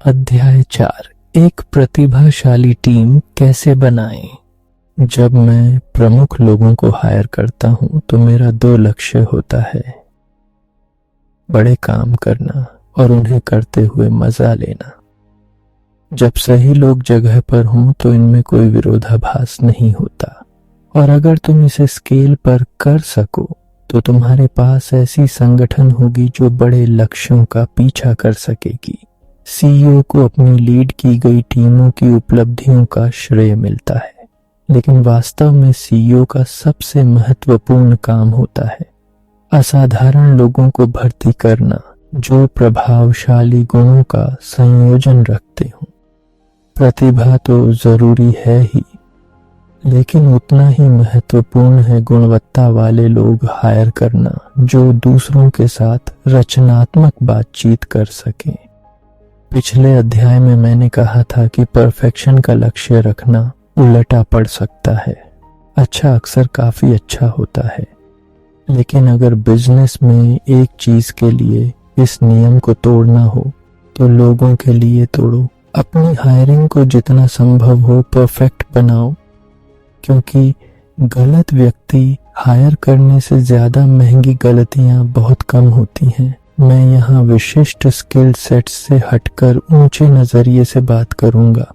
अध्याय 4। एक प्रतिभाशाली टीम कैसे बनाएं। जब मैं प्रमुख लोगों को हायर करता हूं तो मेरा 2 लक्ष्य होता है, बड़े काम करना और उन्हें करते हुए मजा लेना। जब सही लोग जगह पर हों तो इनमें कोई विरोधाभास नहीं होता, और अगर तुम इसे स्केल पर कर सको तो तुम्हारे पास ऐसी संगठन होगी जो बड़े लक्ष्यों का पीछा कर सकेगी। सीईओ को अपनी लीड की गई टीमों की उपलब्धियों का श्रेय मिलता है, लेकिन वास्तव में सीईओ का सबसे महत्वपूर्ण काम होता है असाधारण लोगों को भर्ती करना जो प्रभावशाली गुणों का संयोजन रखते हों। प्रतिभा तो जरूरी है ही, लेकिन उतना ही महत्वपूर्ण है गुणवत्ता वाले लोग हायर करना जो दूसरों के साथ रचनात्मक बातचीत कर सकें। पिछले अध्याय में मैंने कहा था कि परफेक्शन का लक्ष्य रखना उलटा पड़ सकता है। अच्छा अक्सर काफी अच्छा होता है, लेकिन अगर बिजनेस में एक चीज के लिए इस नियम को तोड़ना हो तो लोगों के लिए तोड़ो। अपनी हायरिंग को जितना संभव हो परफेक्ट बनाओ, क्योंकि गलत व्यक्ति हायर करने से ज्यादा महंगी गलतियां बहुत कम होती हैं। मैं यहाँ विशिष्ट स्किल सेट्स से हटकर ऊंचे नजरिए से बात करूंगा।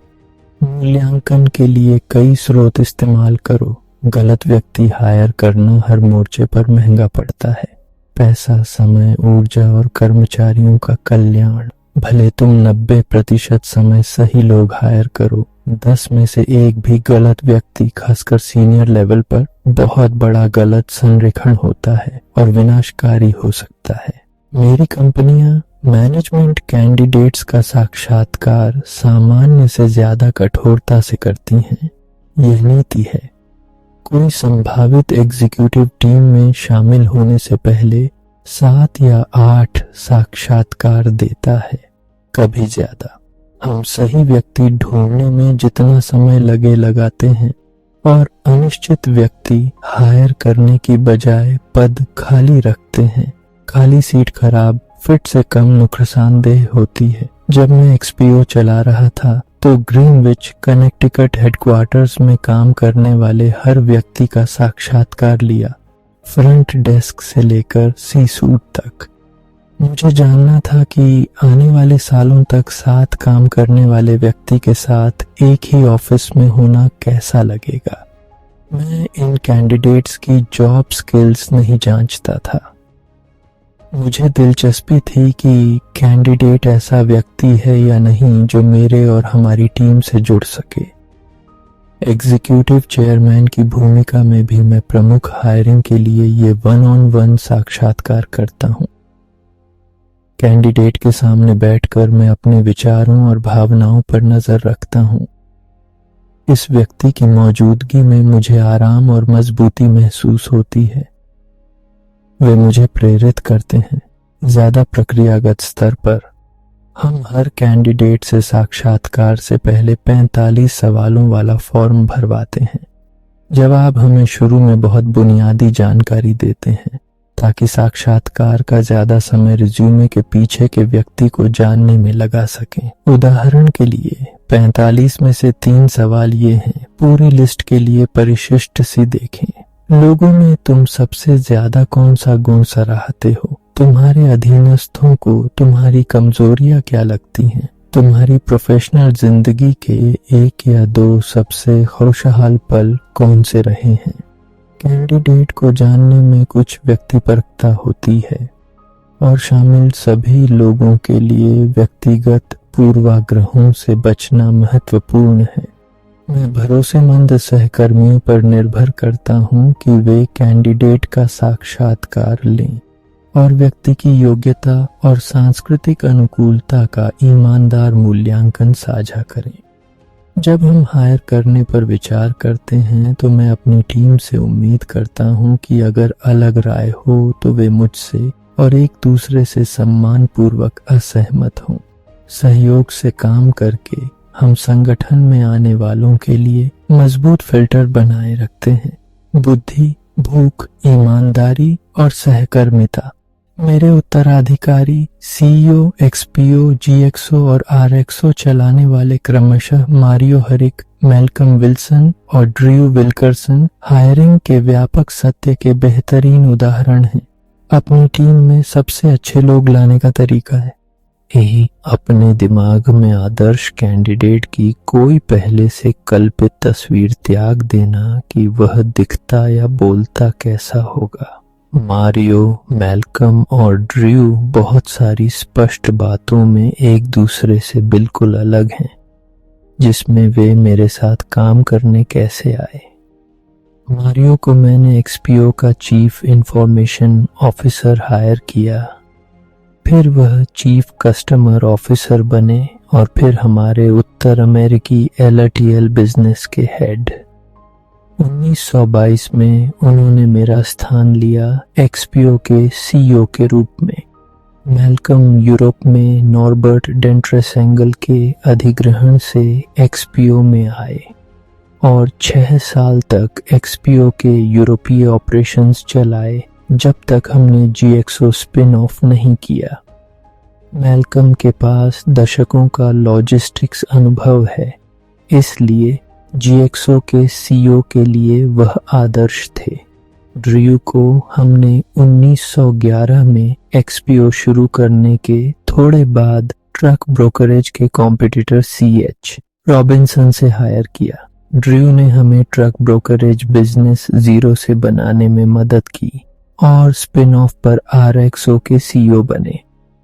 मूल्यांकन के लिए कई स्रोत इस्तेमाल करो। गलत व्यक्ति हायर करना हर मोर्चे पर महंगा पड़ता है। पैसा, समय, ऊर्जा और कर्मचारियों का कल्याण। भले तुम 90% समय सही लोग हायर करो, 10 में से एक भी गलत व्यक्ति, खासकर सीनियर लेवल पर, बहुत बड़ा गलत संरेखण होता है और विनाशकारी हो सकता है। मेरी कंपनियां मैनेजमेंट कैंडिडेट्स का साक्षात्कार सामान्य से ज्यादा कठोरता से करती हैं। यह नीति है। कोई संभावित एग्जीक्यूटिव टीम में शामिल होने से पहले 7 या 8 साक्षात्कार देता है, कभी ज्यादा। हम सही व्यक्ति ढूंढने में जितना समय लगाते हैं और अनिश्चित व्यक्ति हायर करने की बजाय पद खाली रखते हैं। खाली सीट खराब, फिट से कम नुकसानदेह होती है। जब मैं एक्सपीओ चला रहा था तो ग्रीनविच कनेक्टिकट हेडक्वार्टर्स में काम करने वाले हर व्यक्ति का साक्षात्कार लिया, फ्रंट डेस्क से लेकर सी सूट तक। मुझे जानना था कि आने वाले सालों तक साथ काम करने वाले व्यक्ति के साथ एक ही ऑफिस में होना कैसा लगेगा। मैं इन कैंडिडेट्स की जॉब स्किल्स नहीं जांचता था। मुझे दिलचस्पी थी कि कैंडिडेट ऐसा व्यक्ति है या नहीं जो मेरे और हमारी टीम से जुड़ सके। एग्जीक्यूटिव चेयरमैन की भूमिका में भी मैं प्रमुख हायरिंग के लिए ये 1-on-1 साक्षात्कार करता हूँ। कैंडिडेट के सामने बैठकर मैं अपने विचारों और भावनाओं पर नजर रखता हूँ। इस व्यक्ति की मौजूदगी में मुझे आराम और मजबूती महसूस होती है। वे मुझे प्रेरित करते हैं। ज्यादा प्रक्रियागत स्तर पर हम हर कैंडिडेट से साक्षात्कार से पहले 45 सवालों वाला फॉर्म भरवाते हैं। जवाब हमें शुरू में बहुत बुनियादी जानकारी देते हैं ताकि साक्षात्कार का ज्यादा समय रिज्यूमे के पीछे के व्यक्ति को जानने में लगा सकें। उदाहरण के लिए 45 में से 3 सवाल ये हैं। पूरी लिस्ट के लिए परिशिष्ट सी देखें। लोगों में तुम सबसे ज्यादा कौन सा गुण सराहते हो? तुम्हारे अधीनस्थों को तुम्हारी कमजोरियां क्या लगती हैं? तुम्हारी प्रोफेशनल जिंदगी के 1 या 2 सबसे खुशहाल पल कौन से रहे हैं? कैंडिडेट को जानने में कुछ व्यक्तिपरकता होती है और शामिल सभी लोगों के लिए व्यक्तिगत पूर्वाग्रहों से बचना महत्वपूर्ण है। मैं भरोसेमंद सहकर्मियों पर निर्भर करता हूं कि वे कैंडिडेट का साक्षात्कार लें और व्यक्ति की योग्यता और सांस्कृतिक अनुकूलता का ईमानदार मूल्यांकन साझा करें। जब हम हायर करने पर विचार करते हैं तो मैं अपनी टीम से उम्मीद करता हूं कि अगर अलग राय हो तो वे मुझसे और एक दूसरे से सम्मानपूर्वक असहमत हों। सहयोग से काम करके हम संगठन में आने वालों के लिए मजबूत फिल्टर बनाए रखते हैं। बुद्धि, भूख, ईमानदारी और सहकर्मिता, मेरे उत्तराधिकारी सीईओ, एक्सपीओ, जीएक्सओ और आरएक्सओ चलाने वाले क्रमशः मारियो हरिक, मैल्कम विल्सन और ड्रू विल्करसन हायरिंग के व्यापक सत्य के बेहतरीन उदाहरण हैं। अपनी टीम में सबसे अच्छे लोग लाने का तरीका है अपने दिमाग में आदर्श कैंडिडेट की कोई पहले से कल्पित तस्वीर त्याग देना कि वह दिखता या बोलता कैसा होगा। मारियो, मैल्कम और ड्रू बहुत सारी स्पष्ट बातों में एक दूसरे से बिल्कुल अलग हैं, जिसमें वे मेरे साथ काम करने कैसे आए। मारियो को मैंने एक्सपीओ का चीफ इंफॉर्मेशन ऑफिसर हायर किया, फिर वह चीफ कस्टमर ऑफिसर बने और फिर हमारे उत्तर अमेरिकी एलटीएल बिजनेस के हेड। 1922 में उन्होंने मेरा स्थान लिया एक्सपीओ के सीईओ के रूप में। मैल्कम यूरोप में नॉर्बर्ट डेंट्रेसेंगल के अधिग्रहण से एक्सपीओ में आए और 6 साल तक एक्सपीओ के यूरोपीय ऑपरेशंस चलाए जब तक हमने जीएक्सओ स्पिन ऑफ नहीं किया। मैल्कम के पास दशकों का लॉजिस्टिक्स अनुभव है, इसलिए जीएक्सओ के सीईओ के लिए वह आदर्श थे। ड्रू को हमने 1911 में एक्सपीओ शुरू करने के थोड़े बाद ट्रक ब्रोकरेज के कॉम्पिटिटर सीएच रॉबिन्सन से हायर किया। ड्रू ने हमें ट्रक ब्रोकरेज बिजनेस जीरो से बनाने में मदद की और स्पिन ऑफ पर आरएक्सओ के सीईओ बने।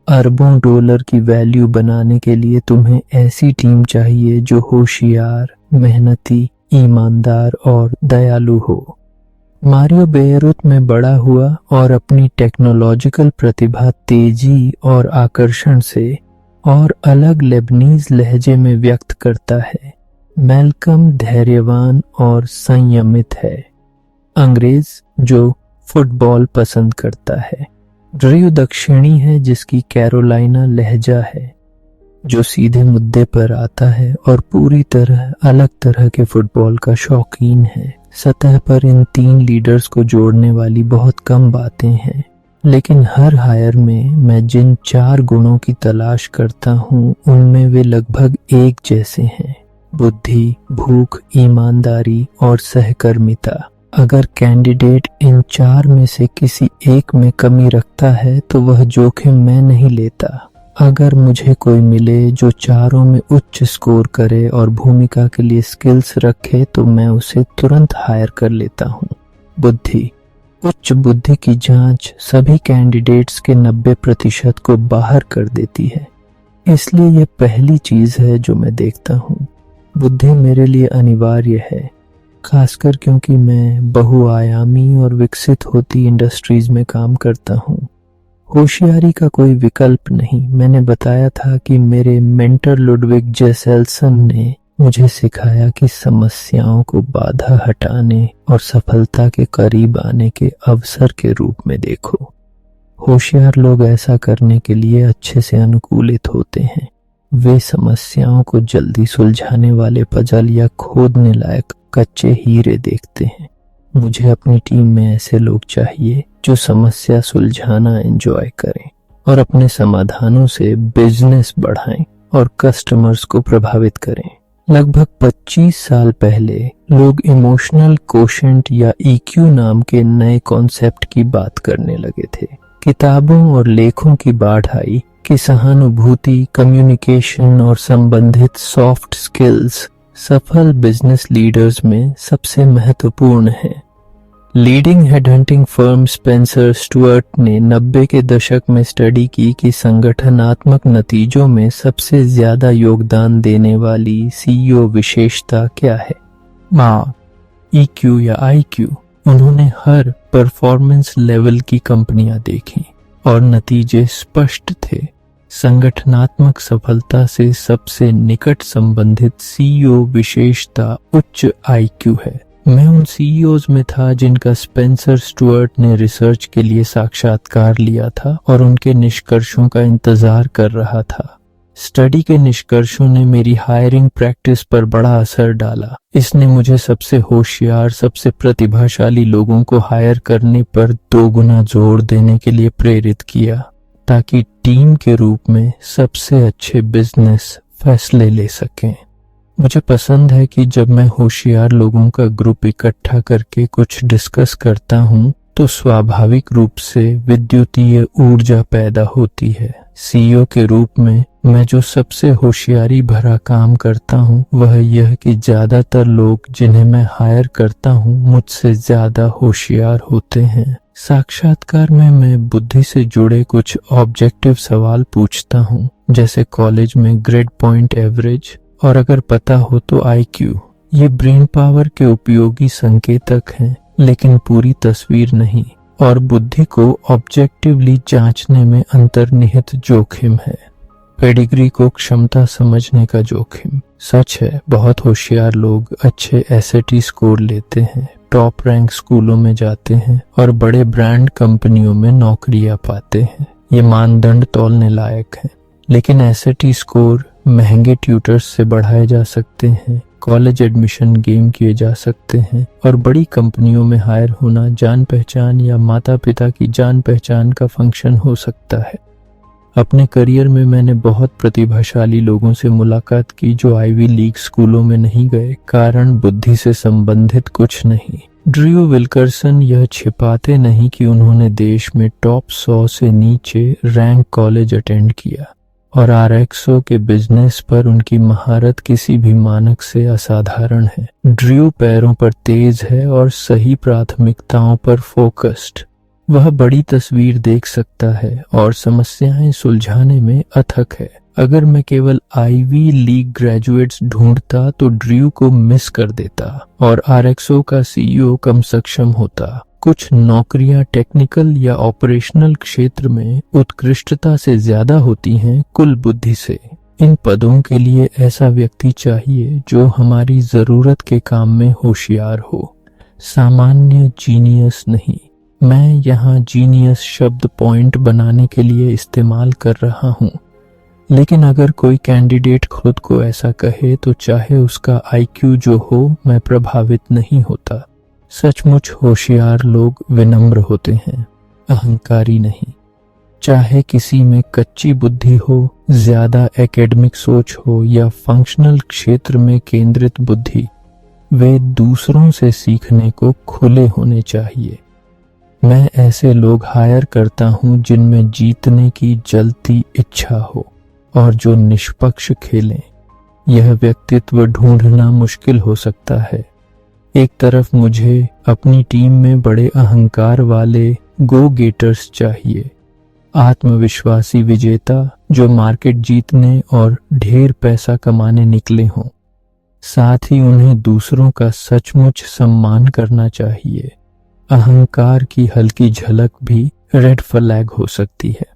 अरबों डॉलर की वैल्यू बनाने के लिए तुम्हें ऐसी टीम चाहिए जो होशियार, मेहनती, ईमानदार और दयालु हो। मारियो बेयरूत में बड़ा हुआ और अपनी टेक्नोलॉजिकल प्रतिभा, तेजी और आकर्षण से और अलग लेबनीज लहजे में व्यक्त करता है। मैल्कम धैर्यवान और संयमित है, अंग्रेज जो फुटबॉल पसंद करता है। ड्रू दक्षिणी है जिसकी कैरोलिना लहजा है, जो सीधे मुद्दे पर आता है और पूरी तरह अलग तरह के फुटबॉल का शौकीन है। सतह पर इन 3 लीडर्स को जोड़ने वाली बहुत कम बातें हैं, लेकिन हर हायर में मैं जिन 4 गुणों की तलाश करता हूँ उनमें वे लगभग एक जैसे हैं: बुद्धि, भूख, ईमानदारी और सहकर्मिता। अगर कैंडिडेट इन 4 में से किसी एक में कमी रखता है तो वह जोखिम मैं नहीं लेता। अगर मुझे कोई मिले जो चारों में उच्च स्कोर करे और भूमिका के लिए स्किल्स रखे तो मैं उसे तुरंत हायर कर लेता हूँ। बुद्धि। उच्च बुद्धि की जांच सभी कैंडिडेट्स के 90% को बाहर कर देती है, इसलिए यह पहली चीज है जो मैं देखता हूँ। बुद्धि मेरे लिए अनिवार्य है, खासकर क्योंकि मैं बहुआयामी और विकसित होती इंडस्ट्रीज में काम करता हूँ। होशियारी का कोई विकल्प नहीं। मैंने बताया था कि मेरे मेंटर लुडविग जेसेल्सन ने मुझे सिखाया कि समस्याओं को बाधा हटाने और सफलता के करीब आने के अवसर के रूप में देखो। होशियार लोग ऐसा करने के लिए अच्छे से अनुकूलित होते हैं। वे समस्याओं को जल्दी सुलझाने वाले पजल या खोदने लायक कच्चे हीरे देखते हैं। मुझे अपनी टीम में ऐसे लोग चाहिए जो समस्या सुलझाना एंजॉय करें और अपने समाधानों से बिजनेस बढ़ाएं और कस्टमर्स को प्रभावित करें। लगभग 25 साल पहले लोग इमोशनल कोशेंट या ईक्यू नाम के नए कॉन्सेप्ट की बात करने लगे थे। किताबों और लेखों की बाढ़ आई कि सहानुभूति, कम्युनिकेशन और संबंधित सॉफ्ट स्किल्स सफल बिजनेस लीडर्स में सबसे महत्वपूर्ण है। लीडिंग हेडहंटिंग फर्म स्पेंसर स्टुअर्ट ने 90 के दशक में स्टडी की कि संगठनात्मक नतीजों में सबसे ज्यादा योगदान देने वाली सीईओ विशेषता क्या है। ईक्यू या आईक्यू। उन्होंने हर परफॉर्मेंस लेवल की कंपनियां देखी और नतीजे स्पष्ट थे। संगठनात्मक सफलता से सबसे निकट संबंधित सीईओ विशेषता उच्च आईक्यू है। मैं उन सीईओज में था जिनका स्पेंसर स्टुअर्ट ने रिसर्च के लिए साक्षात्कार लिया था और उनके निष्कर्षों का इंतजार कर रहा था। स्टडी के निष्कर्षों ने मेरी हायरिंग प्रैक्टिस पर बड़ा असर डाला। इसने मुझे सबसे होशियार, सबसे प्रतिभाशाली लोगों को हायर करने पर 2 गुना जोर देने के लिए प्रेरित किया, ताकि टीम के रूप में सबसे अच्छे बिजनेस फैसले ले सकें। मुझे पसंद है कि जब मैं होशियार लोगों का ग्रुप इकट्ठा करके कुछ डिस्कस करता हूँ तो स्वाभाविक रूप से विद्युतीय ऊर्जा पैदा होती है। सीईओ के रूप में मैं जो सबसे होशियारी भरा काम करता हूँ वह यह कि ज्यादातर लोग जिन्हें मैं हायर करता हूँ मुझसे ज्यादा होशियार होते हैं। साक्षात्कार में मैं बुद्धि से जुड़े कुछ ऑब्जेक्टिव सवाल पूछता हूँ, जैसे कॉलेज में ग्रेड पॉइंट एवरेज और अगर पता हो तो IQ। ये ब्रेन पावर के उपयोगी संकेतक हैं, लेकिन पूरी तस्वीर नहीं, और बुद्धि को ऑब्जेक्टिवली जांचने में अंतर्निहित जोखिम है। पेडिग्री को क्षमता समझने का जोखिम। सच है, बहुत होशियार लोग अच्छे SAT स्कोर लेते हैं, टॉप रैंक स्कूलों में जाते हैं और बड़े ब्रांड कंपनियों में नौकरियां पाते हैं। ये मानदंड तौलने लायक हैं, लेकिन SAT स्कोर महंगे ट्यूटर्स से बढ़ाए जा सकते हैं, कॉलेज एडमिशन गेम किए जा सकते हैं और बड़ी कंपनियों में हायर होना जान पहचान या माता पिता की जान पहचान का फंक्शन हो सकता है। अपने करियर में मैंने बहुत प्रतिभाशाली लोगों से मुलाकात की जो आईवी लीग स्कूलों में नहीं गए, कारण बुद्धि से संबंधित कुछ नहीं। ड्रू विल्करसन यह छिपाते नहीं कि उन्होंने देश में टॉप 100 से नीचे रैंक कॉलेज अटेंड किया और RXO के बिजनेस पर उनकी महारत किसी भी मानक से असाधारण है। ड्रू पैरों पर तेज है और सही प्राथमिकताओं पर फोकस्ड। वह बड़ी तस्वीर देख सकता है और समस्याएं सुलझाने में अथक है। अगर मैं केवल आईवी लीग ग्रेजुएट्स ढूंढता तो ड्रू को मिस कर देता और RXO का CEO कम सक्षम होता। कुछ नौकरियां टेक्निकल या ऑपरेशनल क्षेत्र में उत्कृष्टता से ज्यादा होती हैं कुल बुद्धि से। इन पदों के लिए ऐसा व्यक्ति चाहिए जो हमारी जरूरत के काम में होशियार हो, सामान्य जीनियस नहीं। मैं यहाँ जीनियस शब्द पॉइंट बनाने के लिए इस्तेमाल कर रहा हूँ, लेकिन अगर कोई कैंडिडेट खुद को ऐसा कहे तो चाहे उसका IQ जो हो, मैं प्रभावित नहीं होता। सचमुच होशियार लोग विनम्र होते हैं, अहंकारी नहीं। चाहे किसी में कच्ची बुद्धि हो, ज्यादा एकेडमिक सोच हो या फंक्शनल क्षेत्र में केंद्रित बुद्धि, वे दूसरों से सीखने को खुले होने चाहिए। मैं ऐसे लोग हायर करता हूं जिनमें जीतने की जलती इच्छा हो और जो निष्पक्ष खेलें। यह व्यक्तित्व ढूंढना मुश्किल हो सकता है। एक तरफ मुझे अपनी टीम में बड़े अहंकार वाले गो गेटर्स चाहिए, आत्मविश्वासी विजेता जो मार्केट जीतने और ढेर पैसा कमाने निकले हों। साथ ही उन्हें दूसरों का सचमुच सम्मान करना चाहिए। अहंकार की हल्की झलक भी रेड फ्लैग हो सकती है।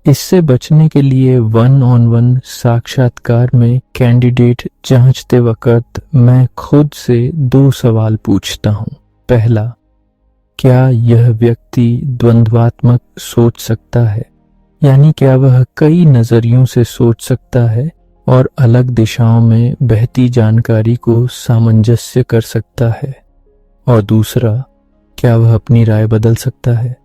इससे बचने के लिए 1-on-1 साक्षात्कार में कैंडिडेट जांचते वक्त मैं खुद से 2 सवाल पूछता हूं। पहला, क्या यह व्यक्ति द्वंद्वात्मक सोच सकता है, यानी क्या वह कई नजरियों से सोच सकता है और अलग दिशाओं में बहती जानकारी को सामंजस्य कर सकता है। और दूसरा, क्या वह अपनी राय बदल सकता है।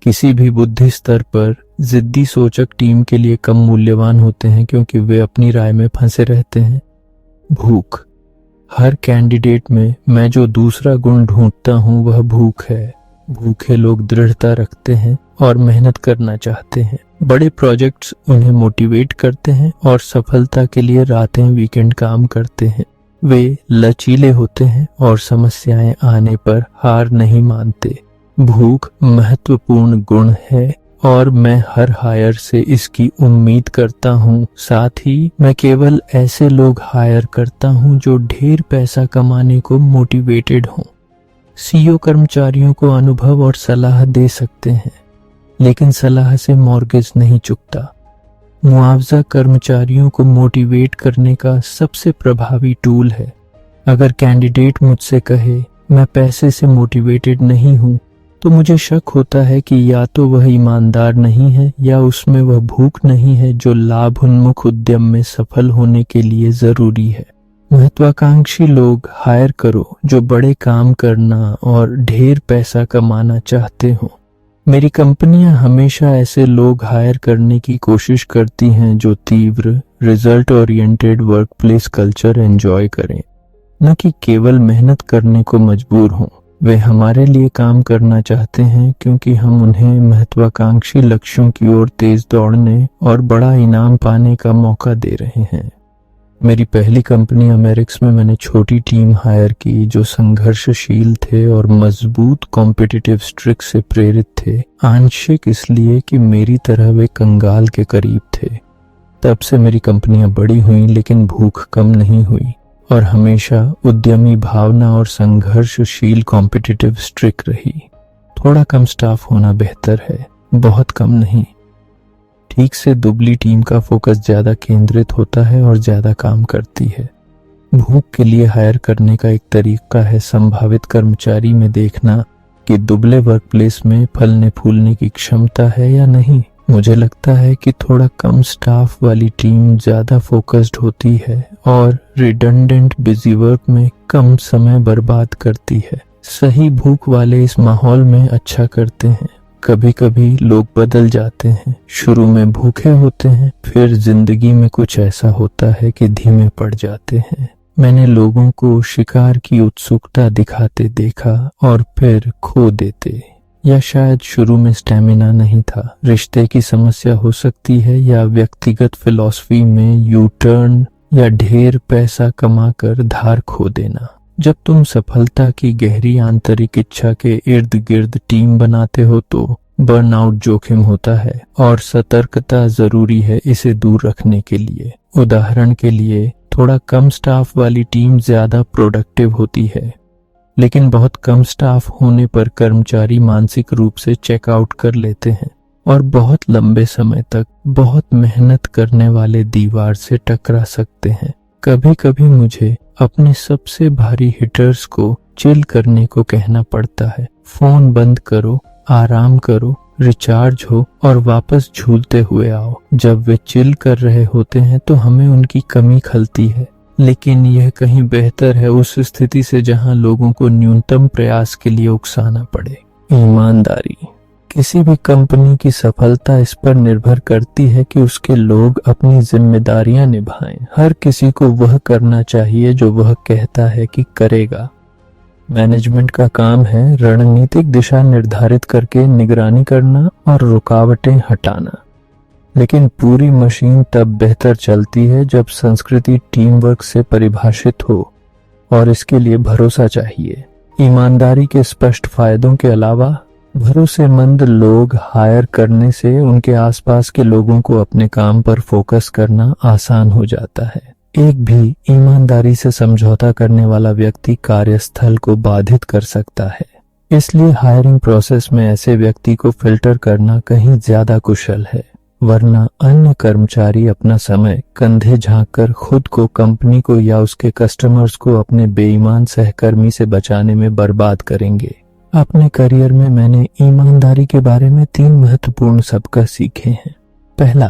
किसी भी बुद्धि स्तर पर जिद्दी सोचक टीम के लिए कम मूल्यवान होते हैं क्योंकि वे अपनी राय में फंसे रहते हैं। भूख। हर कैंडिडेट में मैं जो दूसरा गुण ढूंढता हूं वह भूख है। भूखे लोग दृढ़ता रखते हैं और मेहनत करना चाहते हैं। बड़े प्रोजेक्ट्स उन्हें मोटिवेट करते हैं और सफलता के लिए रातें वीकेंड काम करते हैं। वे लचीले होते हैं और समस्याएं आने पर हार नहीं मानते। भूख महत्वपूर्ण गुण है और मैं हर हायर से इसकी उम्मीद करता हूँ। साथ ही मैं केवल ऐसे लोग हायर करता हूँ जो ढेर पैसा कमाने को मोटिवेटेड हों। CEO कर्मचारियों को अनुभव और सलाह दे सकते हैं, लेकिन सलाह से मॉर्गेज नहीं चुकता। मुआवजा कर्मचारियों को मोटिवेट करने का सबसे प्रभावी टूल है। अगर कैंडिडेट मुझसे कहे मैं पैसे से मोटिवेटेड नहीं हूँ, तो मुझे शक होता है कि या तो वह ईमानदार नहीं है या उसमें वह भूख नहीं है जो लाभ उन्मुख उद्यम में सफल होने के लिए जरूरी है। महत्वाकांक्षी लोग हायर करो जो बड़े काम करना और ढेर पैसा कमाना चाहते हो। मेरी कंपनियां हमेशा ऐसे लोग हायर करने की कोशिश करती हैं जो तीव्र result oriented workplace culture enjoy करें, न कि केवल मेहनत करने को मजबूर हों। वे हमारे लिए काम करना चाहते हैं क्योंकि हम उन्हें महत्वाकांक्षी लक्ष्यों की ओर तेज दौड़ने और बड़ा इनाम पाने का मौका दे रहे हैं। मेरी पहली कंपनी अमेरिक्स में मैंने छोटी टीम हायर की जो संघर्षशील थे और मजबूत कॉम्पिटिटिव स्ट्रिक्स से प्रेरित थे, आंशिक इसलिए कि मेरी तरह वे कंगाल के करीब थे। तब से मेरी कंपनियां बड़ी हुई लेकिन भूख कम नहीं हुई और हमेशा उद्यमी भावना और संघर्षशील कॉम्पिटिटिव स्ट्रिक रही। थोड़ा कम स्टाफ होना बेहतर है, बहुत कम नहीं। ठीक से दुबली टीम का फोकस ज्यादा केंद्रित होता है और ज्यादा काम करती है। भूख के लिए हायर करने का एक तरीका है संभावित कर्मचारी में देखना कि दुबले वर्कप्लेस में फलने फूलने की क्षमता है या नहीं। मुझे लगता है कि थोड़ा कम स्टाफ वाली टीम ज्यादा फोकस्ड होती है और रिडंडेंट बिजी वर्क में कम समय बर्बाद करती है। सही भूख वाले इस माहौल में अच्छा करते हैं। कभी कभी लोग बदल जाते हैं, शुरू में भूखे होते हैं, फिर जिंदगी में कुछ ऐसा होता है कि धीमे पड़ जाते हैं। मैंने लोगों को शिकार की उत्सुकता दिखाते देखा और फिर खो देते, या शायद शुरू में स्टैमिना नहीं था। रिश्ते की समस्या हो सकती है या व्यक्तिगत फिलॉसफी में यू टर्न या ढेर पैसा कमाकर धार खो देना। जब तुम सफलता की गहरी आंतरिक इच्छा के इर्द गिर्द टीम बनाते हो तो बर्नआउट जोखिम होता है और सतर्कता जरूरी है इसे दूर रखने के लिए। उदाहरण के लिए, थोड़ा कम स्टाफ वाली टीम ज्यादा प्रोडक्टिव होती है, लेकिन बहुत कम स्टाफ होने पर कर्मचारी मानसिक रूप से चेकआउट कर लेते हैं और बहुत लंबे समय तक बहुत मेहनत करने वाले दीवार से टकरा सकते हैं। कभी कभी मुझे अपने सबसे भारी हिटर्स को चिल करने को कहना पड़ता है। फोन बंद करो, आराम करो, रिचार्ज हो और वापस झूलते हुए आओ। जब वे चिल कर रहे होते हैं तो हमें उनकी कमी खलती है, लेकिन यह कहीं बेहतर है उस स्थिति से जहां लोगों को न्यूनतम प्रयास के लिए उकसाना पड़े। ईमानदारी। किसी भी कंपनी की सफलता इस पर निर्भर करती है कि उसके लोग अपनी जिम्मेदारियां निभाएं। हर किसी को वह करना चाहिए जो वह कहता है कि करेगा। मैनेजमेंट का काम है रणनीतिक दिशा निर्धारित करके निगरानी करना और रुकावटें हटाना, लेकिन पूरी मशीन तब बेहतर चलती है जब संस्कृति टीम वर्क से परिभाषित हो और इसके लिए भरोसा चाहिए। ईमानदारी के स्पष्ट फायदों के अलावा भरोसेमंद लोग हायर करने से उनके आसपास के लोगों को अपने काम पर फोकस करना आसान हो जाता है। एक भी ईमानदारी से समझौता करने वाला व्यक्ति कार्यस्थल को बाधित कर सकता है। इसलिए हायरिंग प्रोसेस में ऐसे व्यक्ति को फिल्टर करना कहीं ज्यादा कुशल है, वरना अन्य कर्मचारी अपना समय कंधे झांककर खुद को, कंपनी को या उसके कस्टमर्स को अपने बेईमान सहकर्मी से बचाने में बर्बाद करेंगे। अपने करियर में मैंने ईमानदारी के बारे में 3 महत्वपूर्ण सबक सीखे हैं। पहला,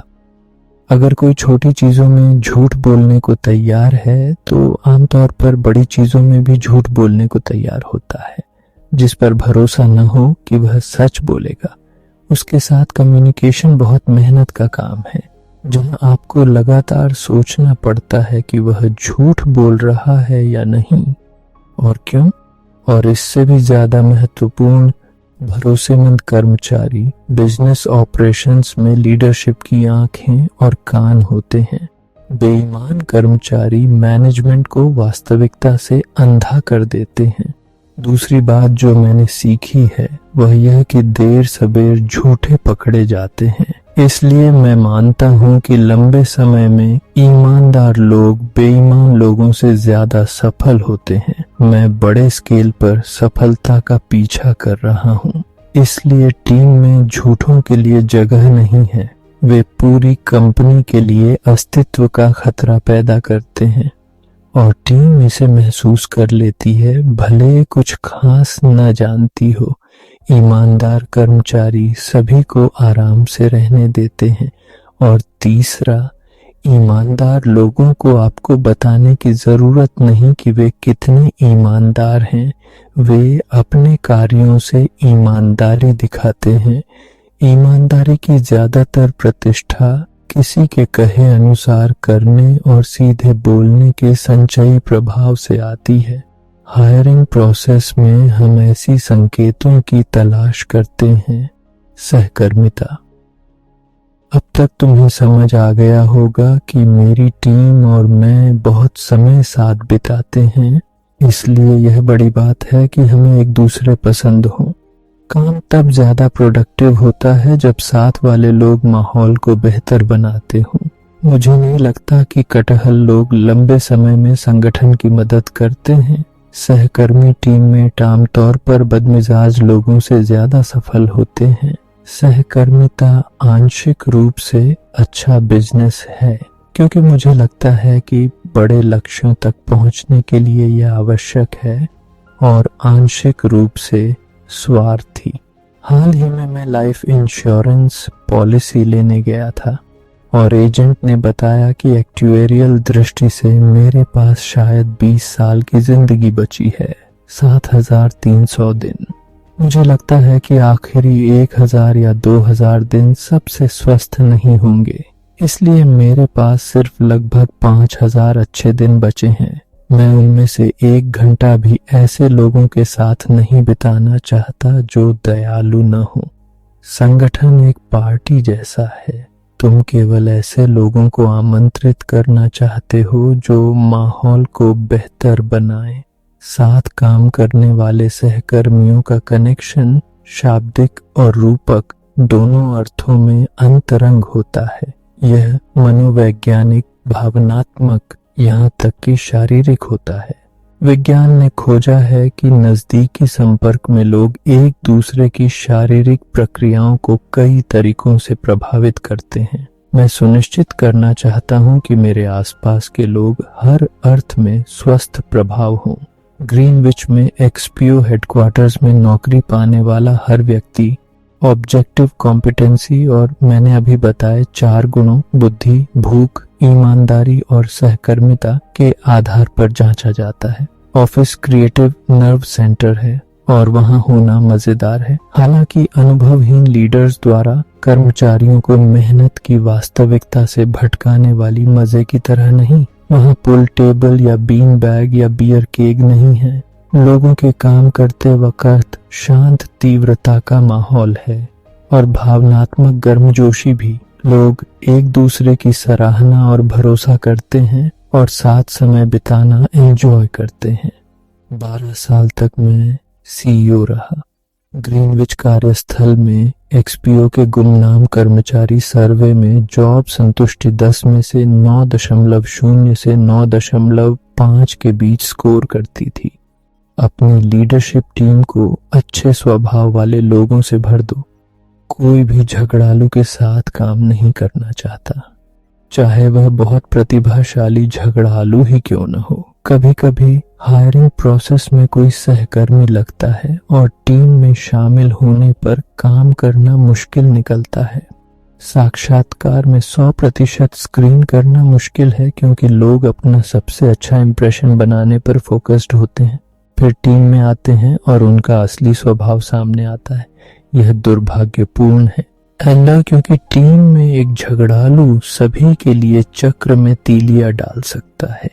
अगर कोई छोटी चीजों में झूठ बोलने को तैयार है तो आमतौर पर बड़ी चीजों में भी झूठ बोलने को तैयार होता है। जिस पर भरोसा न हो कि वह सच बोलेगा, उसके साथ कम्युनिकेशन बहुत मेहनत का काम है, जहां आपको लगातार सोचना पड़ता है कि वह झूठ बोल रहा है या नहीं और क्यों। और इससे भी ज्यादा महत्वपूर्ण, भरोसेमंद कर्मचारी बिजनेस ऑपरेशंस में लीडरशिप की आंखें और कान होते हैं। बेईमान कर्मचारी मैनेजमेंट को वास्तविकता से अंधा कर देते हैं। दूसरी बात जो मैंने सीखी है वह यह कि देर सबेर झूठे पकड़े जाते हैं। इसलिए मैं मानता हूं कि लंबे समय में ईमानदार लोग बेईमान लोगों से ज्यादा सफल होते हैं। मैं बड़े स्केल पर सफलता का पीछा कर रहा हूं, इसलिए टीम में झूठों के लिए जगह नहीं है। वे पूरी कंपनी के लिए अस्तित्व का खतरा पैदा करते हैं और टीम इसे महसूस कर लेती है, भले कुछ खास न जानती हो। ईमानदार कर्मचारी सभी को आराम से रहने देते हैं। और तीसरा, ईमानदार लोगों को आपको बताने की जरूरत नहीं कि वे कितने ईमानदार हैं, वे अपने कार्यों से ईमानदारी दिखाते हैं। ईमानदारी की ज्यादातर प्रतिष्ठा किसी के कहे अनुसार करने और सीधे बोलने के संचयी प्रभाव से आती है। हायरिंग प्रोसेस में हम ऐसी संकेतों की तलाश करते हैं। सहकर्मिता। अब तक तुम्हें समझ आ गया होगा कि मेरी टीम और मैं बहुत समय साथ बिताते हैं, इसलिए यह बड़ी बात है कि हमें एक दूसरे पसंद हो। काम तब ज्यादा प्रोडक्टिव होता है जब साथ वाले लोग माहौल को बेहतर बनाते हों। मुझे नहीं लगता कि कटहल लोग लंबे समय में संगठन की मदद करते हैं। सहकर्मी टीममेट आमतौर पर बदमिजाज लोगों से ज्यादा सफल होते हैं। सहकर्मिता आंशिक रूप से अच्छा बिजनेस है, क्योंकि मुझे लगता है कि बड़े लक्ष्यों तक पहुंचने के लिए यह आवश्यक है, और आंशिक रूप से स्वार्थी। हाल ही में मैं लाइफ इंश्योरेंस पॉलिसी लेने गया था और एजेंट ने बताया कि एक्चुएरियल दृष्टि से मेरे पास शायद 20 साल की जिंदगी बची है, 7,300 दिन। मुझे लगता है कि आखिरी 1,000 या 2,000 दिन सबसे स्वस्थ नहीं होंगे, इसलिए मेरे पास सिर्फ लगभग 5,000 अच्छे दिन बचे हैं। मैं उनमें से 1 घंटा भी ऐसे लोगों के साथ नहीं बिताना चाहता जो दयालु न हो। संगठन एक पार्टी जैसा है। तुम केवल ऐसे लोगों को आमंत्रित करना चाहते हो जो माहौल को बेहतर बनाए। साथ काम करने वाले सहकर्मियों का कनेक्शन शाब्दिक और रूपक दोनों अर्थों में अंतरंग होता है। यह मनोवैज्ञानिक, भावनात्मक, यहाँ तक कि शारीरिक होता है। विज्ञान ने खोजा है कि नजदीकी संपर्क में लोग एक दूसरे की शारीरिक प्रक्रियाओं को कई तरीकों से प्रभावित करते हैं। मैं सुनिश्चित करना चाहता हूं कि मेरे आसपास के लोग हर अर्थ में स्वस्थ प्रभाव हों। ग्रीनविच में एक्सपीओ हेडक्वार्टर्स में नौकरी पाने वाला हर व्यक्ति ऑब्जेक्टिव कॉम्पिटेंसी और मैंने अभी बताए 4 गुणों बुद्धि, भूख, ईमानदारी और सहकर्मिता के आधार पर जांचा जाता है। ऑफिस क्रिएटिव नर्व सेंटर है और वहां होना मजेदार है। हालांकि अनुभवहीन लीडर्स द्वारा कर्मचारियों को मेहनत की वास्तविकता से भटकाने वाली मजे की तरह नहीं। वहां पुल टेबल या बीन बैग या बियर केग नहीं है। लोगों के काम करते वक्त शांत तीव्रता का माहौल है और भावनात्मक गर्मजोशी भी। लोग एक दूसरे की सराहना और भरोसा करते हैं और साथ समय बिताना एंजॉय करते हैं। 12 साल तक मैं सीईओ रहा। ग्रीनविच कार्यस्थल में एक्सपीओ के गुमनाम कर्मचारी सर्वे में जॉब संतुष्टि 10 में से 9.0 से 9.5 के बीच स्कोर करती थी। अपनी लीडरशिप टीम को अच्छे स्वभाव वाले लोगों से भर दो। कोई भी झगड़ालू के साथ काम नहीं करना चाहता, चाहे वह बहुत प्रतिभाशाली झगड़ालू ही क्यों न हो। कभी कभी हायरिंग प्रोसेस में कोई सहकर्मी लगता है और टीम में शामिल होने पर काम करना मुश्किल निकलता है। साक्षात्कार में 100% स्क्रीन करना मुश्किल है क्योंकि लोग अपना सबसे अच्छा इंप्रेशन बनाने पर फोकस्ड होते हैं। फिर टीम में आते हैं और उनका असली स्वभाव सामने आता है। यह दुर्भाग्यपूर्ण है। क्योंकि टीम में एक झगड़ालू सभी के लिए चक्र में तीलियां डाल सकता है।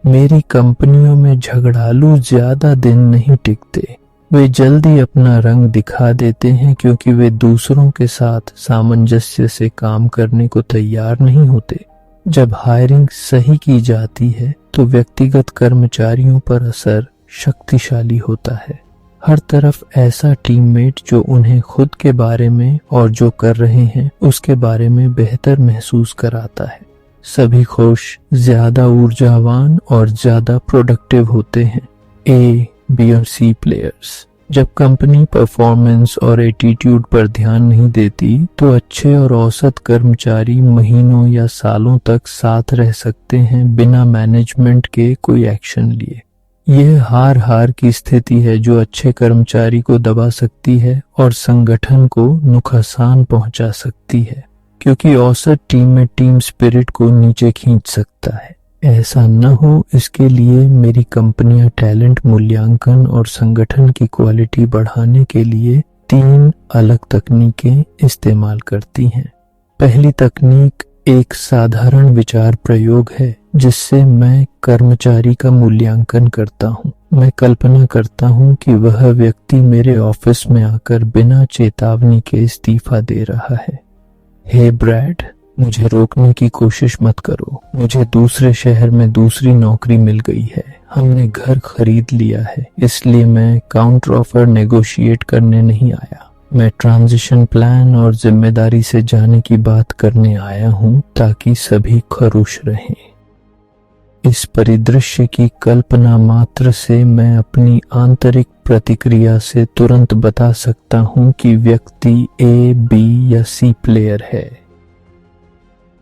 मेरी कंपनियों में झगड़ालू ज्यादा दिन नहीं टिकते। वे जल्दी अपना रंग दिखा देते हैं क्योंकि वे दूसरों के साथ सामंजस्य से काम करने को तैयार नहीं होते। जब हायरिंग सही की जाती है तो व्यक्तिगत कर्मचारियों पर असर शक्तिशाली होता है। हर तरफ ऐसा टीममेट जो उन्हें खुद के बारे में और जो कर रहे हैं उसके बारे में बेहतर महसूस कराता है। सभी खुश, ज्यादा ऊर्जावान और ज्यादा प्रोडक्टिव होते हैं। ए, बी और सी प्लेयर्स। जब कंपनी परफॉर्मेंस और एटीट्यूड पर ध्यान नहीं देती तो अच्छे और औसत कर्मचारी महीनों या सालों तक साथ रह सकते हैं बिना मैनेजमेंट के कोई एक्शन लिए। यह हार हार की स्थिति है जो अच्छे कर्मचारी को दबा सकती है और संगठन को नुकसान पहुंचा सकती है, क्योंकि औसत टीम में टीम स्पिरिट को नीचे खींच सकता है। ऐसा न हो, इसके लिए मेरी कंपनियां टैलेंट मूल्यांकन और संगठन की क्वालिटी बढ़ाने के लिए 3 अलग तकनीकें इस्तेमाल करती हैं। पहली तकनीक एक साधारण विचार प्रयोग है जिससे मैं कर्मचारी का मूल्यांकन करता हूँ। मैं कल्पना करता हूँ कि वह व्यक्ति मेरे ऑफिस में आकर बिना चेतावनी के इस्तीफा दे रहा है। हे ब्रैड, मुझे रोकने की कोशिश मत करो। मुझे दूसरे शहर में दूसरी नौकरी मिल गई है। हमने घर खरीद लिया है, इसलिए मैं काउंटर ऑफर नेगोशिएट करने नहीं आया। मैं ट्रांजिशन प्लान और जिम्मेदारी से जाने की बात करने आया हूँ ताकि सभी खुश रहें। इस परिदृश्य की कल्पना मात्र से मैं अपनी आंतरिक प्रतिक्रिया से तुरंत बता सकता हूँ कि व्यक्ति ए, बी या सी प्लेयर है।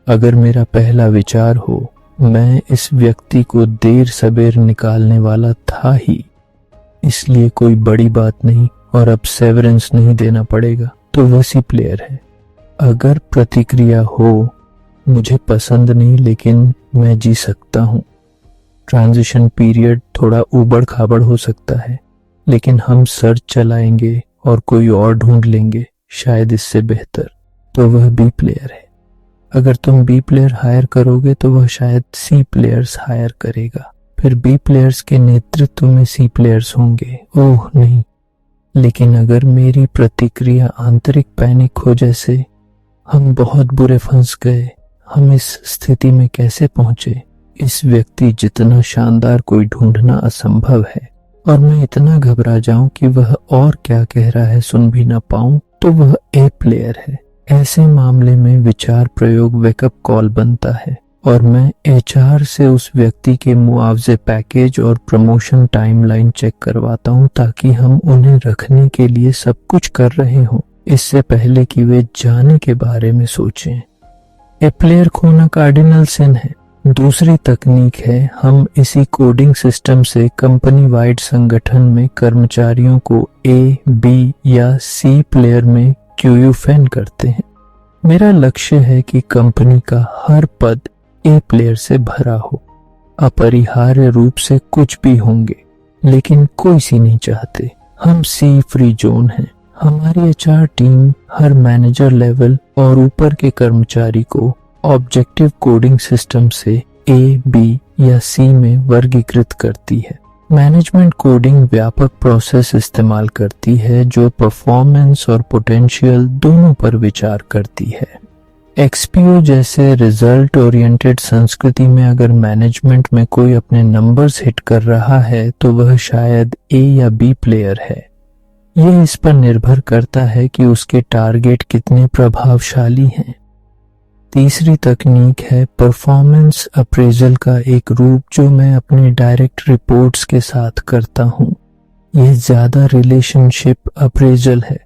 अगर मेरा पहला विचार हो, मैं इस व्यक्ति को देर सबेर निकालने वाला था ही, इसलिए कोई बड़ी बात नहीं और अब सेवरेंस नहीं देना पड़ेगा, तो वह सी प्लेयर है। अगर प्रतिक्रिया हो, मुझे पसंद नहीं लेकिन मैं जी सकता हूँ, ट्रांजिशन पीरियड थोड़ा उबड़ खाबड़ हो सकता है, लेकिन हम सर्च चलाएंगे और कोई और ढूंढ लेंगे शायद इससे बेहतर, तो वह बी प्लेयर है। अगर तुम बी प्लेयर हायर करोगे तो वह शायद सी प्लेयर्स हायर करेगा, फिर बी प्लेयर्स के नेतृत्व में सी प्लेयर्स होंगे। ओह नहीं, लेकिन अगर मेरी प्रतिक्रिया आंतरिक पैनिक हो, जैसे हम बहुत बुरे फंस गए, हम इस स्थिति में कैसे पहुंचे, इस व्यक्ति जितना शानदार कोई ढूंढना असंभव है, और मैं इतना घबरा जाऊं कि वह और क्या कह रहा है सुन भी ना पाऊं, तो वह ए प्लेयर है। ऐसे मामले में विचार प्रयोग वेकअप कॉल बनता है और मैं एचआर से उस व्यक्ति के मुआवजे पैकेज और प्रमोशन टाइमलाइन चेक करवाता हूं ताकि हम उन्हें रखने के लिए सब कुछ कर रहे हों, इससे पहले कि वे जाने के बारे में सोचें। ए प्लेयर खोना कार्डिनल सिन है। दूसरी तकनीक है, हम इसी कोडिंग सिस्टम से कंपनी वाइड संगठन में कर्मचारियों को ए, बी या सी प्लेयर में क्यूयूफेन करते हैं। मेरा लक्ष्य है कि कंपनी का हर पद ए प्लेयर से भरा हो। अपरिहार्य रूप से कुछ भी होंगे, लेकिन कोई सी नहीं चाहते। हम सी फ्री जोन हैं। हमारी एचआर टीम हर मैनेजर लेवल और ऊपर के कर्मचारी को ऑब्जेक्टिव कोडिंग सिस्टम से ए, बी या सी में वर्गीकृत करती है। मैनेजमेंट कोडिंग व्यापक प्रोसेस इस्तेमाल करती है जो परफॉर्मेंस और पोटेंशियल दोनों पर विचार करती है। एक्सपीओ जैसे रिजल्ट ओरिएंटेड संस्कृति में अगर मैनेजमेंट में कोई अपने नंबर्स हिट कर रहा है तो वह शायद ए या बी प्लेयर है। यह इस पर निर्भर करता है कि उसके टारगेट कितने प्रभावशाली हैं। तीसरी तकनीक है परफॉर्मेंस अप्रेजल का एक रूप जो मैं अपने डायरेक्ट रिपोर्ट्स के साथ करता हूँ। यह ज्यादा रिलेशनशिप अप्रेजल है।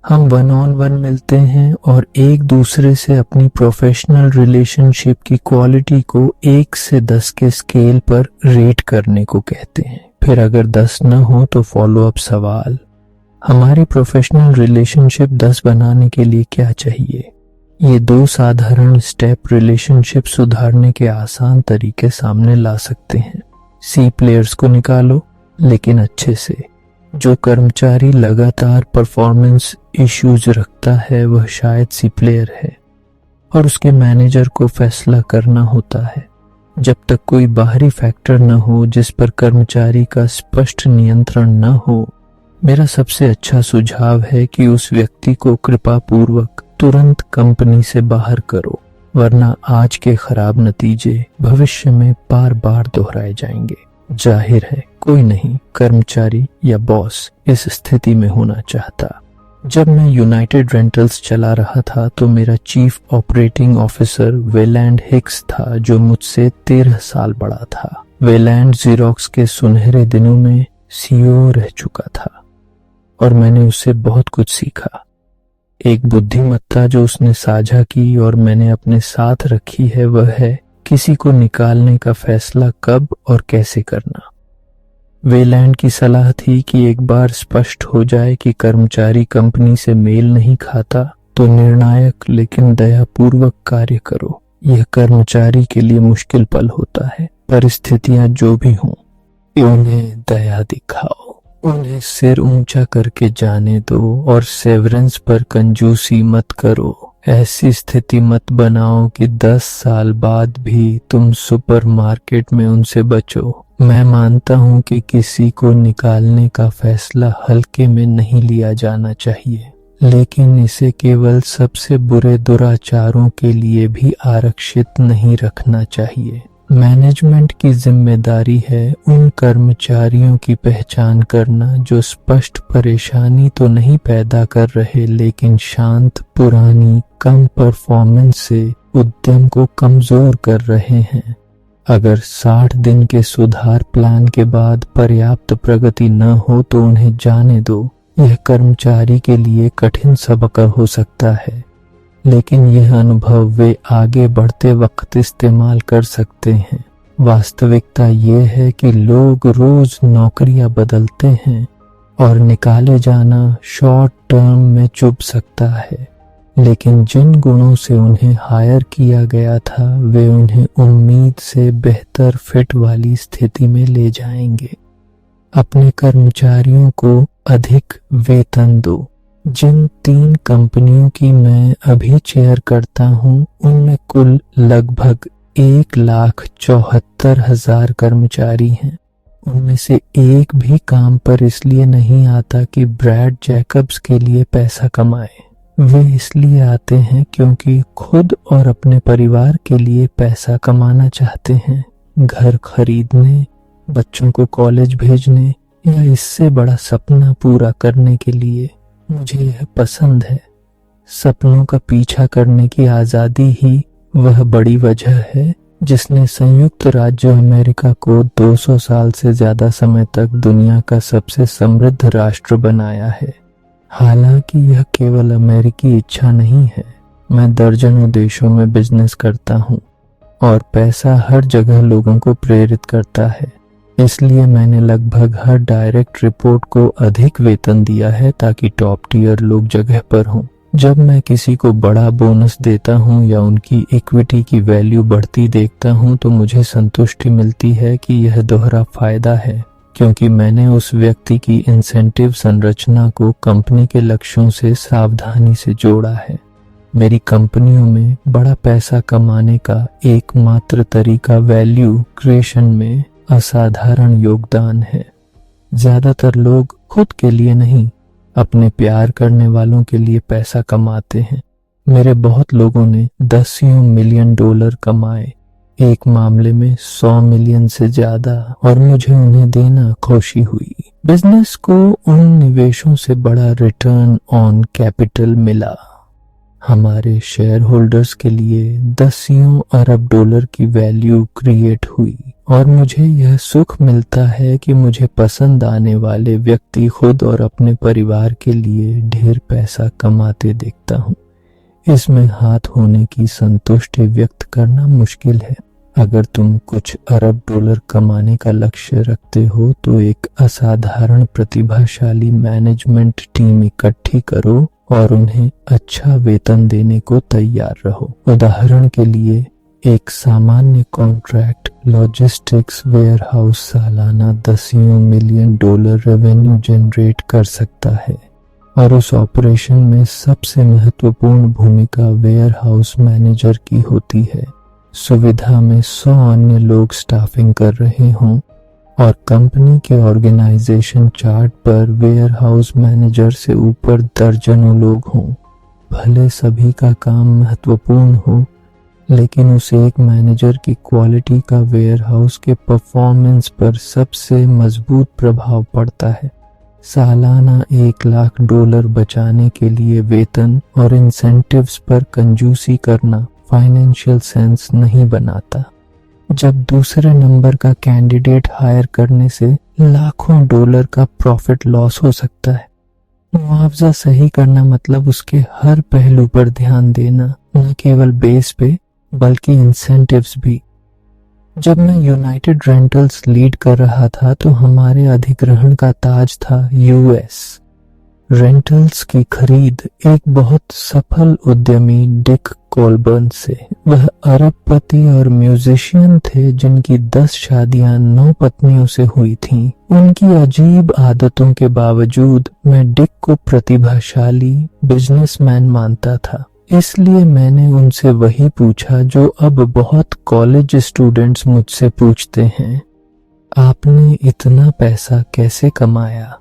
हम 1-on-1 मिलते हैं और एक दूसरे से अपनी प्रोफेशनल रिलेशनशिप की क्वालिटी को 1 से 10 के स्केल पर रेट करने को कहते हैं। फिर अगर 10 न हो तो फॉलो अप सवाल, हमारी प्रोफेशनल रिलेशनशिप 10 बनाने के लिए क्या चाहिए? ये 2 साधारण स्टेप रिलेशनशिप सुधारने के आसान तरीके सामने ला सकते हैं। सी प्लेयर्स को निकालो, लेकिन अच्छे से। जो कर्मचारी लगातार परफॉर्मेंस इश्यूज रखता है वह शायद सी प्लेयर है और उसके मैनेजर को फैसला करना होता है। जब तक कोई बाहरी फैक्टर न हो जिस पर कर्मचारी का स्पष्ट नियंत्रण न हो, मेरा सबसे अच्छा सुझाव है कि उस व्यक्ति को कृपापूर्वक तुरंत कंपनी से बाहर करो, वरना आज के खराब नतीजे भविष्य में बार बार दोहराए जाएंगे। जाहिर है कोई नहीं, कर्मचारी या बॉस इस स्थिति में होना चाहता। जब मैं यूनाइटेड रेंटल्स चला रहा था तो मेरा chief operating officer Wayland Hicks था जो मुझसे 13 साल बड़ा था। वेलैंड जीरोक्स के सुनहरे दिनों में सीईओ रह चुका था और मैंने उससे बहुत कुछ सीखा। एक बुद्धिमत्ता जो उसने साझा की और मैंने अपने साथ रखी है वह है किसी को निकालने का फैसला कब और कैसे करना। वेलैंड की सलाह थी कि एक बार स्पष्ट हो जाए कि कर्मचारी कंपनी से मेल नहीं खाता तो निर्णायक लेकिन दयापूर्वक कार्य करो। यह कर्मचारी के लिए मुश्किल पल होता है। परिस्थितियां जो भी हों, उन्हें दया दिखाओ, उन्हें सिर ऊंचा करके जाने दो और सेवरेंस पर कंजूसी मत करो। ऐसी स्थिति मत बनाओ कि 10 साल बाद भी तुम सुपरमार्केट में उनसे बचो। मैं मानता हूं कि किसी को निकालने का फैसला हल्के में नहीं लिया जाना चाहिए, लेकिन इसे केवल सबसे बुरे दुराचारों के लिए भी आरक्षित नहीं रखना चाहिए। मैनेजमेंट की जिम्मेदारी है उन कर्मचारियों की पहचान करना जो स्पष्ट परेशानी तो नहीं पैदा कर रहे, लेकिन शांत, पुरानी, कम परफॉर्मेंस से उद्यम को कमजोर कर रहे हैं। अगर 60 दिन के सुधार प्लान के बाद पर्याप्त प्रगति न हो तो उन्हें जाने दो। यह कर्मचारी के लिए कठिन सबक हो सकता है, लेकिन यह अनुभव वे आगे बढ़ते वक्त इस्तेमाल कर सकते हैं। वास्तविकता यह है कि लोग रोज नौकरियां बदलते हैं और निकाले जाना शॉर्ट टर्म में चुभ सकता है, लेकिन जिन गुणों से उन्हें हायर किया गया था वे उन्हें उम्मीद से बेहतर फिट वाली स्थिति में ले जाएंगे। अपने कर्मचारियों को अधिक वेतन दो। जिन 3 कंपनियों की मैं अभी चेयर करता हूं, उनमें कुल लगभग 1,74,000 कर्मचारी हैं। उनमें से एक भी काम पर इसलिए नहीं आता कि ब्रैड जैकब्स के लिए पैसा कमाए। वे इसलिए आते हैं क्योंकि खुद और अपने परिवार के लिए पैसा कमाना चाहते हैं। घर खरीदने, बच्चों को कॉलेज भेजने या इससे बड़ा सपना पूरा करने के लिए। मुझे यह पसंद है। सपनों का पीछा करने की आजादी ही वह बड़ी वजह है जिसने संयुक्त राज्य अमेरिका को 200 साल से ज्यादा समय तक दुनिया का सबसे समृद्ध राष्ट्र बनाया है। हालांकि यह केवल अमेरिकी इच्छा नहीं है। मैं दर्जनों देशों में बिजनेस करता हूँ और पैसा हर जगह लोगों को प्रेरित करता है। इसलिए मैंने लगभग हर डायरेक्ट रिपोर्ट को अधिक वेतन दिया है ताकि टॉप टियर लोग जगह पर हों। जब मैं किसी को बड़ा बोनस देता हूं या उनकी इक्विटी की वैल्यू बढ़ती देखता हूं तो मुझे संतुष्टि मिलती है कि यह दोहरा फायदा है, क्योंकि मैंने उस व्यक्ति की इंसेंटिव संरचना को कंपनी के लक्ष्यों से सावधानी से जोड़ा है। मेरी कंपनियों में बड़ा पैसा कमाने का एकमात्र तरीका वैल्यू क्रिएशन में असाधारण योगदान है। ज्यादातर लोग खुद के लिए नहीं, अपने प्यार करने वालों के लिए पैसा कमाते हैं। मेरे बहुत लोगों ने $10 मिलियन कमाए, एक मामले में 100 मिलियन से ज्यादा, और मुझे उन्हें देना खुशी हुई। बिजनेस को उन निवेशों से बड़ा रिटर्न ऑन कैपिटल मिला। हमारे शेयर होल्डर्स के लिए $10 अरब की वैल्यू क्रिएट हुई और मुझे यह सुख मिलता है कि मुझे पसंद आने वाले व्यक्ति खुद और अपने परिवार के लिए ढेर पैसा कमाते देखता हूँ। इसमें हाथ होने की संतुष्टि व्यक्त करना मुश्किल है। अगर तुम कुछ अरब डॉलर कमाने का लक्ष्य रखते हो तो एक असाधारण प्रतिभाशाली मैनेजमेंट टीम इकट्ठी करो और उन्हें अच्छा वेतन देने को तैयार रहो। उदाहरण के लिए, एक सामान्य कॉन्ट्रैक्ट लॉजिस्टिक्स वेयरहाउस सालाना $10 मिलियन रेवेन्यू जनरेट कर सकता है और उस ऑपरेशन में सबसे महत्वपूर्ण भूमिका वेयरहाउस मैनेजर की होती है। सुविधा में 100 अन्य लोग स्टाफिंग कर रहे हों और कंपनी के ऑर्गेनाइजेशन चार्ट पर वेयरहाउस मैनेजर से ऊपर दर्जनों लोग हों। भले सभी का काम महत्वपूर्ण हो, लेकिन उस एक मैनेजर की क्वालिटी का वेयरहाउस के परफॉर्मेंस पर सबसे मजबूत प्रभाव पड़ता है। सालाना $1 लाख बचाने के लिए वेतन और इंसेंटिव्स पर कंजूसी करना फाइनेंशियल सेंस नहीं बनाता। जब दूसरे नंबर का कैंडिडेट हायर करने से लाखों डॉलर का प्रॉफिट लॉस हो सकता है। मुआवजा सही करना मतलब उसके हर पहलू पर ध्यान देना, न केवल बेस पे बल्कि इंसेंटिव्स भी। जब मैं यूनाइटेड रेंटल्स लीड कर रहा था तो हमारे अधिग्रहण का ताज था यूएस रेंटल्स की खरीद एक बहुत सफल उद्यमी डिक कोलबर्न से। वह अरबपति और म्यूजिशियन थे जिनकी 10 शादियां 9 पत्नियों से हुई थीं। उनकी अजीब आदतों के बावजूद मैं डिक को प्रतिभाशाली बिजनेसमैन मानता था, इसलिए मैंने उनसे वही पूछा जो अब बहुत कॉलेज स्टूडेंट्स मुझसे पूछते हैं, आपने इतना पैसा कैसे कमाया?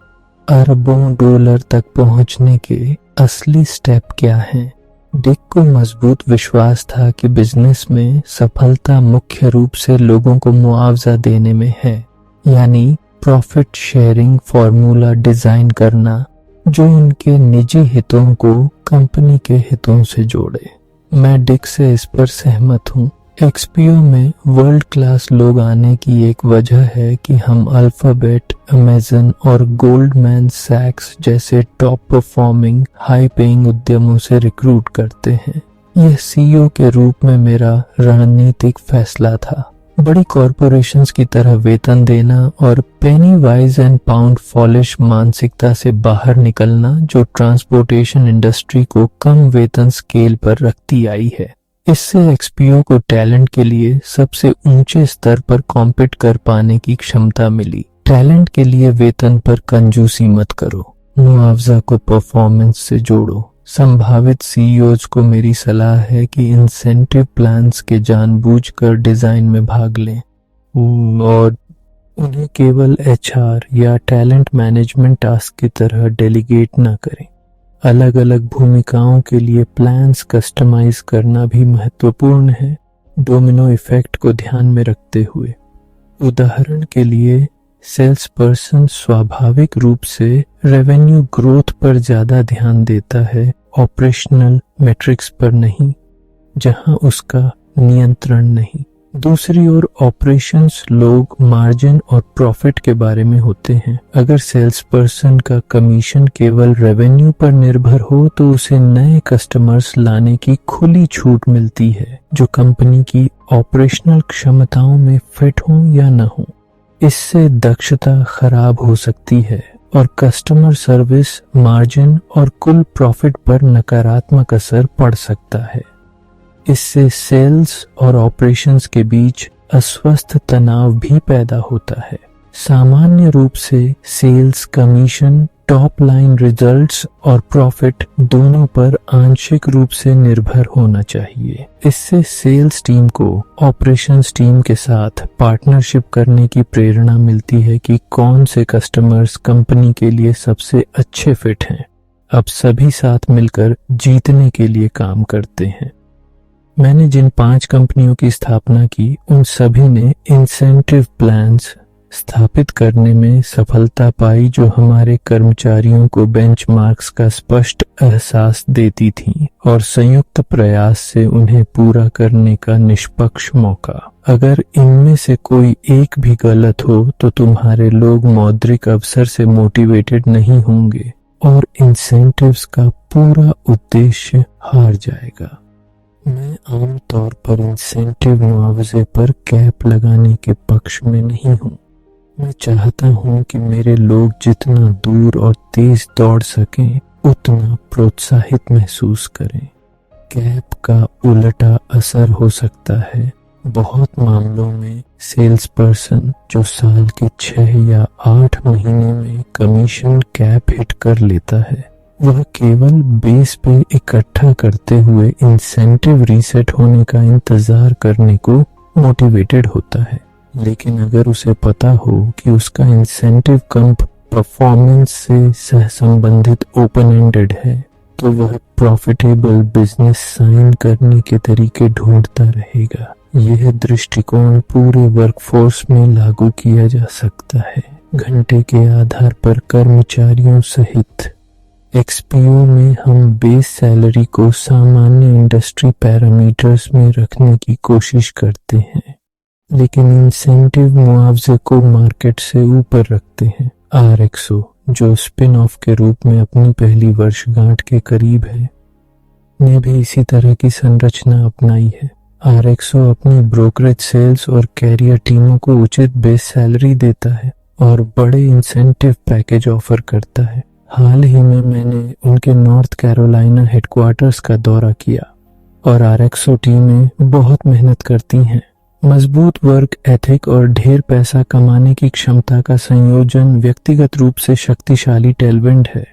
अरबों डॉलर तक पहुंचने के असली स्टेप क्या हैं? डिक को मजबूत विश्वास था कि बिजनेस में सफलता मुख्य रूप से लोगों को मुआवजा देने में है, यानी प्रॉफिट शेयरिंग फॉर्मूला डिजाइन करना जो उनके निजी हितों को कंपनी के हितों से जोड़े। मैं डिक से इस पर सहमत हूँ। एक्सपीओ में वर्ल्ड क्लास लोग आने की एक वजह है कि हम अल्फाबेट, अमेजन और गोल्डमैन सैक्स जैसे टॉप परफॉर्मिंग हाई पेइंग उद्यमों से रिक्रूट करते हैं। यह सीईओ के रूप में मेरा रणनीतिक फैसला था। बड़ी कॉरपोरेशंस की तरह वेतन देना और पेनी वाइज एंड पाउंड फॉलिश मानसिकता से बाहर निकलना जो ट्रांसपोर्टेशन इंडस्ट्री को कम वेतन स्केल पर रखती आई है। इससे एक्सपीओ को टैलेंट के लिए सबसे ऊंचे स्तर पर कॉम्पीट कर पाने की क्षमता मिली। टैलेंट के लिए वेतन पर कंजूसी मत करो, मुआवजा को परफॉर्मेंस से जोड़ो। संभावित सीईओज को मेरी सलाह है कि इंसेंटिव प्लान्स के जानबूझकर डिजाइन में भाग लें और उन्हें केवल एचआर या टैलेंट मैनेजमेंट टास्क की तरह डेलीगेट न करें। अलग अलग भूमिकाओं के लिए प्लान्स कस्टमाइज करना भी महत्वपूर्ण है, डोमिनो इफेक्ट को ध्यान में रखते हुए। उदाहरण के लिए सेल्स पर्सन स्वाभाविक रूप से रेवेन्यू ग्रोथ पर ज्यादा ध्यान देता है, ऑपरेशनल मैट्रिक्स पर नहीं, जहां उसका नियंत्रण नहीं। दूसरी ओर ऑपरेशंस लोग मार्जिन और प्रॉफिट के बारे में होते हैं। अगर सेल्स पर्सन का कमीशन केवल रेवेन्यू पर निर्भर हो तो उसे नए कस्टमर्स लाने की खुली छूट मिलती है जो कंपनी की ऑपरेशनल क्षमताओं में फिट हो या न हो। इससे दक्षता खराब हो सकती है और कस्टमर सर्विस, मार्जिन और कुल प्रॉफिट पर नकारात्मक असर पड़ सकता है। इससे सेल्स और ऑपरेशंस के बीच अस्वस्थ तनाव भी पैदा होता है। सामान्य रूप से sales commission top line results और प्रॉफिट दोनों पर आंशिक रूप से निर्भर होना चाहिए। इससे सेल्स टीम को ऑपरेशंस टीम के साथ पार्टनरशिप करने की प्रेरणा मिलती है कि कौन से कस्टमर्स कंपनी के लिए सबसे अच्छे फिट हैं। अब सभी साथ मिलकर जीतने के लिए काम करते हैं। मैंने जिन 5 कंपनियों की स्थापना की उन सभी ने इंसेंटिव प्लान्स स्थापित करने में सफलता पाई जो हमारे कर्मचारियों को बेंचमार्क्स का स्पष्ट एहसास देती थीं और संयुक्त प्रयास से उन्हें पूरा करने का निष्पक्ष मौका। अगर इनमें से कोई एक भी गलत हो तो तुम्हारे लोग मौद्रिक अवसर से मोटिवेटेड नहीं होंगे और इंसेंटिव्स का पूरा उद्देश्य हार जाएगा। मैं आमतौर पर इंसेंटिव मुआवजे पर कैप लगाने के पक्ष में नहीं हूँ। मैं चाहता हूँ कि मेरे लोग जितना दूर और तेज दौड़ सकें उतना प्रोत्साहित महसूस करें। कैप का उल्टा असर हो सकता है। बहुत मामलों में सेल्स पर्सन जो साल के 6 या 8 महीने में कमीशन कैप हिट कर लेता है, वह केवल बेस पे इकट्ठा करते हुए इंसेंटिव रीसेट होने का इंतजार करने को मोटिवेटेड होता है। लेकिन अगर उसे पता हो कि उसका इंसेंटिव कंप परफॉर्मेंस से सहसंबंधित ओपन एंडेड है तो वह प्रॉफिटेबल बिजनेस साइन करने के तरीके ढूंढता रहेगा। यह दृष्टिकोण पूरे वर्कफोर्स में लागू किया जा सकता है, घंटे के आधार पर कर्मचारियों सहित। एक्सपीओ में हम बेस सैलरी को सामान्य इंडस्ट्री पैरामीटर्स में रखने की कोशिश करते हैं, लेकिन इंसेंटिव मुआवजे को मार्केट से ऊपर रखते हैं। आरएक्सओ जो स्पिन ऑफ के रूप में अपनी पहली वर्षगांठ के करीब है, ने भी इसी तरह की संरचना अपनाई है। RXO अपनी ब्रोकरेज, सेल्स और कैरियर टीमों को उचित बेस सैलरी देता है और बड़े इंसेंटिव पैकेज ऑफर करता है। हाल ही में मैंने उनके नॉर्थ कैरोलिना हेडक्वार्टर्स का दौरा किया और RXO टीमें बहुत मेहनत करती हैं। मजबूत वर्क एथिक और ढेर पैसा कमाने की क्षमता का संयोजन व्यक्तिगत रूप से शक्तिशाली टेलविंड है।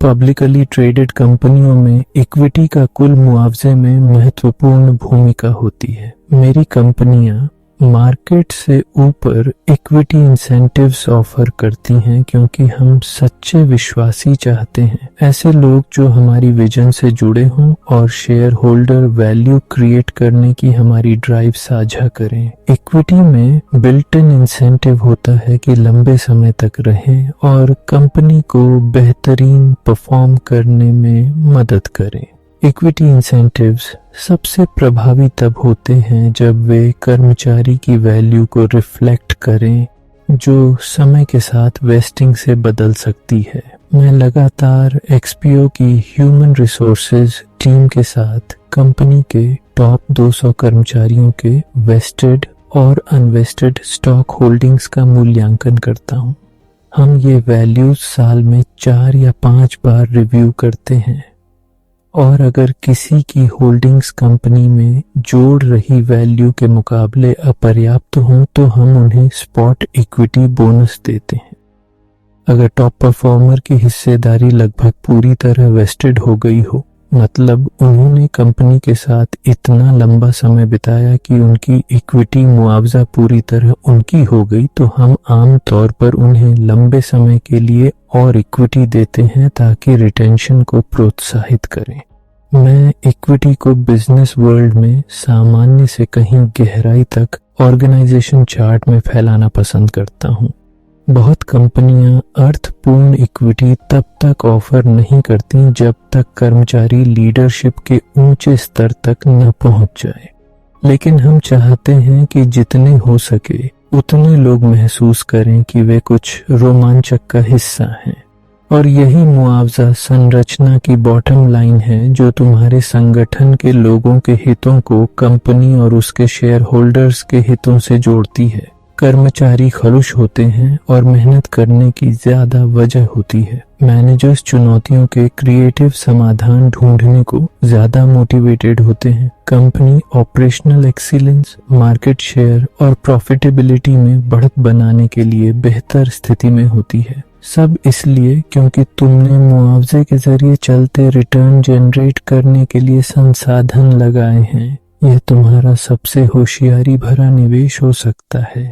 पब्लिकली ट्रेडेड कंपनियों में इक्विटी का कुल मुआवजे में महत्वपूर्ण भूमिका होती है। मेरी कंपनियां मार्केट से ऊपर इक्विटी इंसेंटिव्स ऑफर करती हैं क्योंकि हम सच्चे विश्वासी चाहते हैं, ऐसे लोग जो हमारी विजन से जुड़े हों और शेयर होल्डर वैल्यू क्रिएट करने की हमारी ड्राइव साझा करें। इक्विटी में बिल्ट इन इंसेंटिव होता है कि लंबे समय तक रहें और कंपनी को बेहतरीन परफॉर्म करने में मदद करें। इक्विटी इंसेंटिव्स सबसे प्रभावी तब होते हैं जब वे कर्मचारी की वैल्यू को रिफ्लेक्ट करें, जो समय के साथ वेस्टिंग से बदल सकती है। मैं लगातार XPO की ह्यूमन रिसोर्सेज टीम के साथ कंपनी के टॉप 200 कर्मचारियों के वेस्टेड और अनवेस्टेड स्टॉक होल्डिंग्स का मूल्यांकन करता हूँ। हम ये वैल्यूज साल में 4 या 5 बार रिव्यू करते हैं और अगर किसी की होल्डिंग्स कंपनी में जोड़ रही वैल्यू के मुकाबले अपर्याप्त हों तो हम उन्हें स्पॉट इक्विटी बोनस देते हैं। अगर टॉप परफॉर्मर की हिस्सेदारी लगभग पूरी तरह वेस्टेड हो गई हो, मतलब उन्होंने कंपनी के साथ इतना लंबा समय बिताया कि उनकी इक्विटी मुआवजा पूरी तरह उनकी हो गई, तो हम आम तौर पर उन्हें लंबे समय के लिए और इक्विटी देते हैं ताकि रिटेंशन को प्रोत्साहित करें। मैं इक्विटी को बिजनेस वर्ल्ड में सामान्य से कहीं गहराई तक ऑर्गेनाइजेशन चार्ट में फैलाना पसंद करता हूँ। बहुत कंपनियां अर्थपूर्ण इक्विटी तब तक ऑफर नहीं करती जब तक कर्मचारी लीडरशिप के ऊंचे स्तर तक न पहुंच जाए, लेकिन हम चाहते हैं कि जितने हो सके उतने लोग महसूस करें कि वे कुछ रोमांचक का हिस्सा हैं, और यही मुआवजा संरचना की बॉटम लाइन है जो तुम्हारे संगठन के लोगों के हितों को कंपनी और उसके शेयर होल्डर्स के हितों से जोड़ती है। कर्मचारी खुश होते हैं और मेहनत करने की ज्यादा वजह होती है। मैनेजर्स चुनौतियों के क्रिएटिव समाधान ढूंढने को ज्यादा मोटिवेटेड होते हैं। Company operational excellence, market share और प्रॉफिटेबिलिटी में बढ़त बनाने के लिए बेहतर स्थिति में होती है। सब इसलिए क्योंकि तुमने मुआवजे के जरिए चलते रिटर्न जनरेट करने के लिए संसाधन लगाए हैं। यह तुम्हारा सबसे होशियारी भरा निवेश हो सकता है।